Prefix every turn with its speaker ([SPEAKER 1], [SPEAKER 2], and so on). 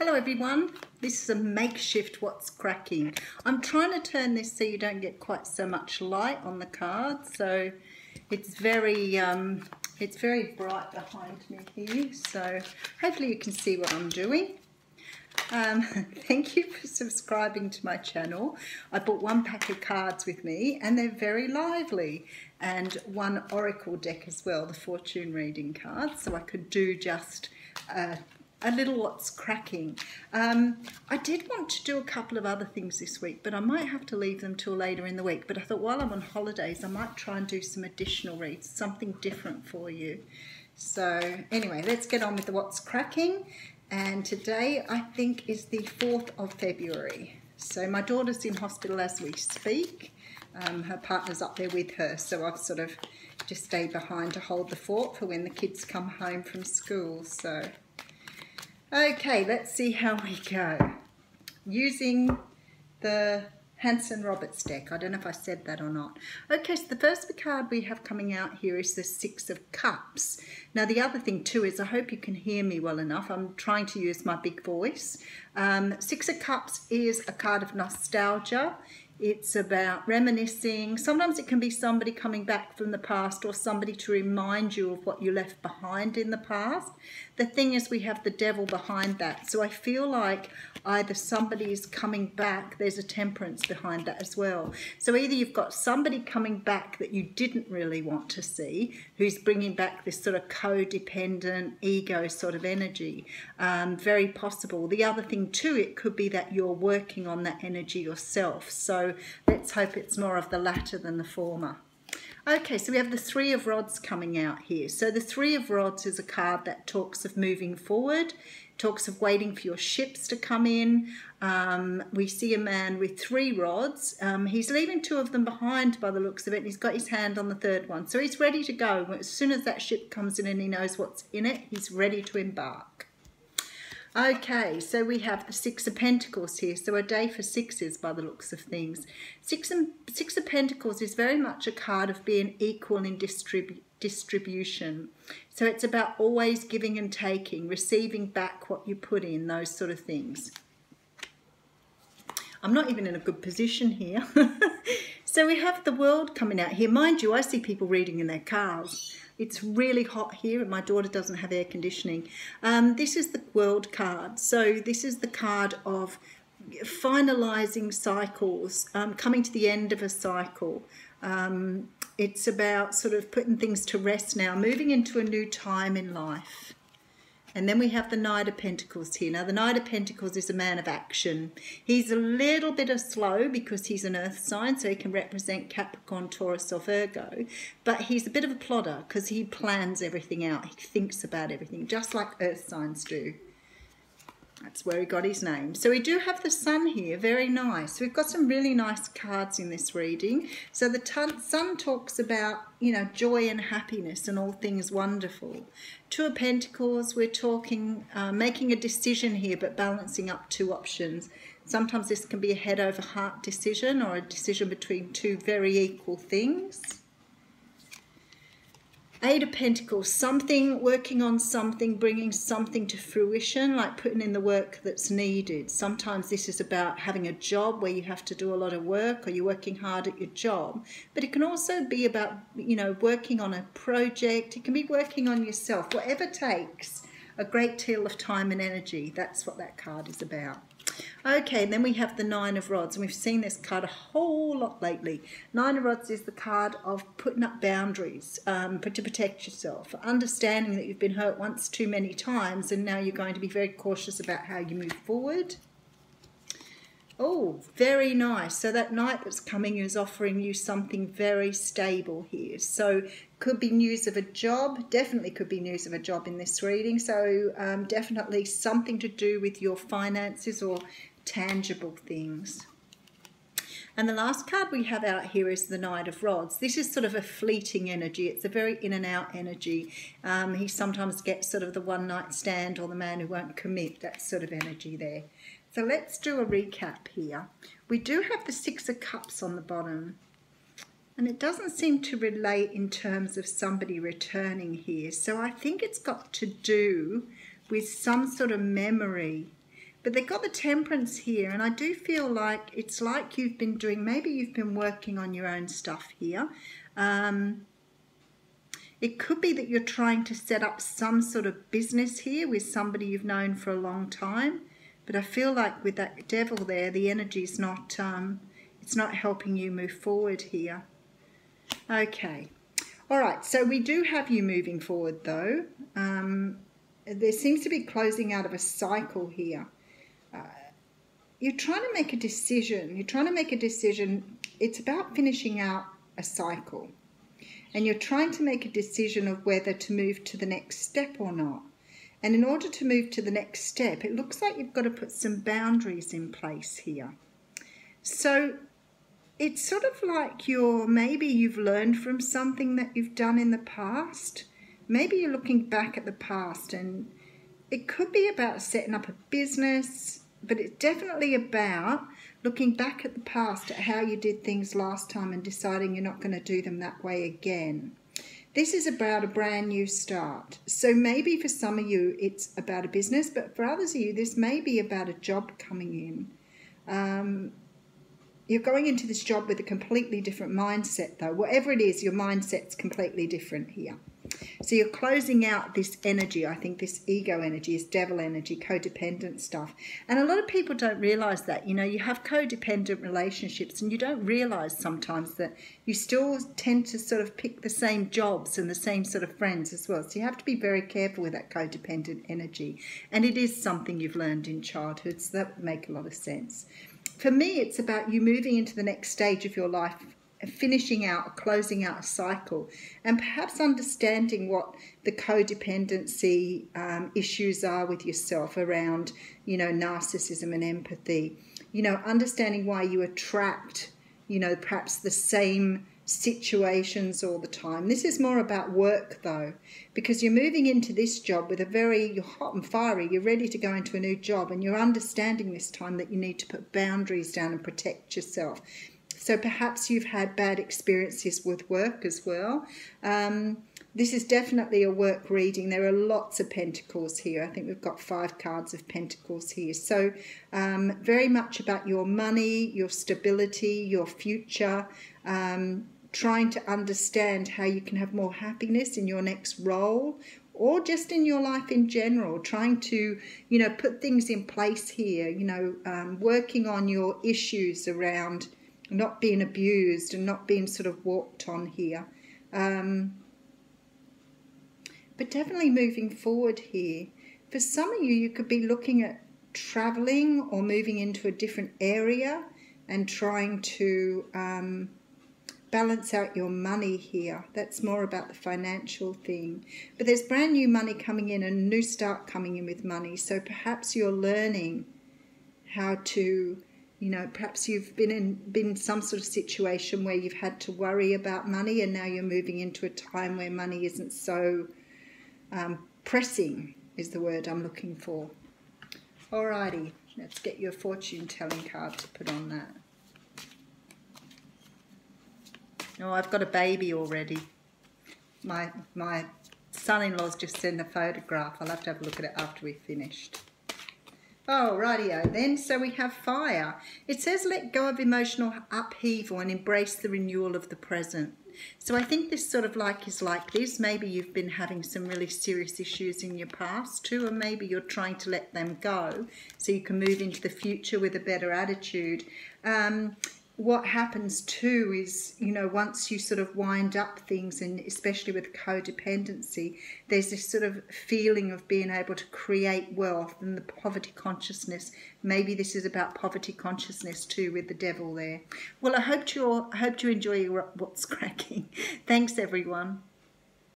[SPEAKER 1] Hello everyone, this is a makeshift What's Cracking. I'm trying to turn this so you don't get quite so much light on the card, so it's very bright behind me here, so hopefully you can see what I'm doing. Thank you for subscribing to my channel. I bought one pack of cards with me and they're very lively, and one oracle deck as well, the fortune reading cards, so I could do just a little What's Cracking. I did want to do a couple of other things this week, but I might have to leave them till later in the week. But I thought while I'm on holidays, I might try and do some additional reads, something different for you. So anyway, let's get on with the What's Cracking. And today I think is the 4th of February. So my daughter's in hospital as we speak. Her partner's up there with her, so I've sort of just stayed behind to hold the fort for when the kids come home from school. So okay, let's see how we go. Using the Hanson Roberts deck. I don't know if I said that or not. Okay, so the first card we have coming out here is the 6 of Cups. Now the other thing too is I hope you can hear me well enough. I'm trying to use my big voice. 6 of Cups is a card of nostalgia. It's about reminiscing. Sometimes it can be somebody coming back from the past or somebody to remind you of what you left behind in the past. The thing is, we have the devil behind that. So I feel like either somebody is coming back, there's a temperance behind that as well. So either you've got somebody coming back that you didn't really want to see, who's bringing back this sort of codependent ego sort of energy. Very possible. The other thing too, it could be that you're working on that energy yourself. So let's hope it's more of the latter than the former. Okay, so we have the 3 of Rods coming out here. So the 3 of Rods is a card that talks of moving forward, talks of waiting for your ships to come in. We see a man with 3 rods. He's leaving 2 of them behind by the looks of it, and he's got his hand on the 3rd one. So he's ready to go. As soon as that ship comes in and he knows what's in it, he's ready to embark. Okay, so we have the 6 of Pentacles here, so a day for sixes by the looks of things. 6 of Pentacles is very much a card of being equal in distribution. So it's about always giving and taking, receiving back what you put in, those sort of things. I'm not even in a good position here. So we have the World coming out here. Mind you, I see people reading in their cars. It's really hot here and my daughter doesn't have air conditioning. This is the World card. So this is the card of finalising cycles, coming to the end of a cycle. It's about sort of putting things to rest now, moving into a new time in life. And then we have the Knight of Pentacles here. Now the Knight of Pentacles is a man of action. He's a little bit of slow because he's an earth sign, so he can represent Capricorn, Taurus or Virgo. But he's a bit of a plodder because he plans everything out. He thinks about everything, just like earth signs do. That's where he got his name. So we do have the Sun here, very nice. We've got some really nice cards in this reading. So the Sun talks about, you know, joy and happiness and all things wonderful. 2 of Pentacles, we're talking making a decision here, but balancing up 2 options. Sometimes this can be a head over heart decision or a decision between 2 very equal things. 8 of Pentacles, something, working on something, bringing something to fruition, like putting in the work that's needed. Sometimes this is about having a job where you have to do a lot of work or you're working hard at your job. But it can also be about, you know, working on a project. It can be working on yourself. Whatever takes a great deal of time and energy. That's what that card is about. Okay, and then we have the 9 of Rods, and we've seen this card a whole lot lately. 9 of Rods is the card of putting up boundaries to protect yourself, understanding that you've been hurt once too many times, and now you're going to be very cautious about how you move forward. Oh, very nice. So that Knight that's coming is offering you something very stable here. So could be news of a job, definitely could be news of a job in this reading. So definitely something to do with your finances or tangible things. And the last card we have out here is the Knight of Rods. This is sort of a fleeting energy. It's a very in and out energy. He sometimes gets sort of the one night stand or the man who won't commit, that sort of energy there. So let's do a recap here. We do have the 6 of Cups on the bottom, and it doesn't seem to relate in terms of somebody returning here. So I think it's got to do with some sort of memory But they've got the Temperance here, and I do feel like it's like you've been doing, maybe you've been working on your own stuff here. It could be that you're trying to set up some sort of business here with somebody you've known for a long time. But I feel like with that Devil there, the energy's not, it's not helping you move forward here. Okay. All right, so we do have you moving forward though. There seems to be closing out of a cycle here. You're trying to make a decision. You're trying to make a decision. It's about finishing out a cycle. And you're trying to make a decision of whether to move to the next step or not. And in order to move to the next step, it looks like you've got to put some boundaries in place here. So it's sort of like maybe you've learned from something that you've done in the past. Maybe you're looking back at the past, and it could be about setting up a business, but it's definitely about looking back at the past, at how you did things last time and deciding you're not going to do them that way again. This is about a brand new start. So maybe for some of you it's about a business, but for others of you this may be about a job coming in. You're going into this job with a completely different mindset though. Whatever it is, your mindset's completely different here. So you're closing out this energy, I think this ego energy, this devil energy, codependent stuff. And a lot of people don't realise that. You know, you have codependent relationships and you don't realise sometimes that you still tend to sort of pick the same jobs and the same sort of friends as well. So you have to be very careful with that codependent energy. And it is something you've learned in childhood, so that would make a lot of sense. For me, it's about you moving into the next stage of your life, finishing out, closing out a cycle, and perhaps understanding what the codependency issues are with yourself around, you know, narcissism and empathy. You know, understanding why you attract, you know, perhaps the same situations all the time. This is more about work though, because you're moving into this job with you're hot and fiery, you're ready to go into a new job, and you're understanding this time that you need to put boundaries down and protect yourself. So perhaps you've had bad experiences with work as well. This is definitely a work reading. There are lots of pentacles here. I think we've got 5 cards of pentacles here. So very much about your money, your stability, your future, trying to understand how you can have more happiness in your next role or just in your life in general, trying to, you know, put things in place here, you know, working on your issues around not being abused and not being sort of walked on here. But definitely moving forward here. For some of you, you could be looking at traveling or moving into a different area and trying to balance out your money here. That's more about the financial thing. But there's brand new money coming in, a new start coming in with money. So perhaps you're learning how to, you know, perhaps you've been in some sort of situation where you've had to worry about money, and now you're moving into a time where money isn't so pressing, is the word I'm looking for. Alrighty, let's get your fortune telling card to put on that. Oh, I've got a baby already. My son-in-law's just sent a photograph. I'll have to have a look at it after we've finished. Oh, rightio then. So we have fire. It says let go of emotional upheaval and embrace the renewal of the present. So I think this sort of is like this. Maybe you've been having some really serious issues in your past too, and maybe you're trying to let them go so you can move into the future with a better attitude. What happens too is, you know, once you sort of wind up things, and especially with codependency, there's this sort of feeling of being able to create wealth and the poverty consciousness. Maybe this is about poverty consciousness too with the devil there. Well, I hope you enjoy what's cracking. Thanks everyone.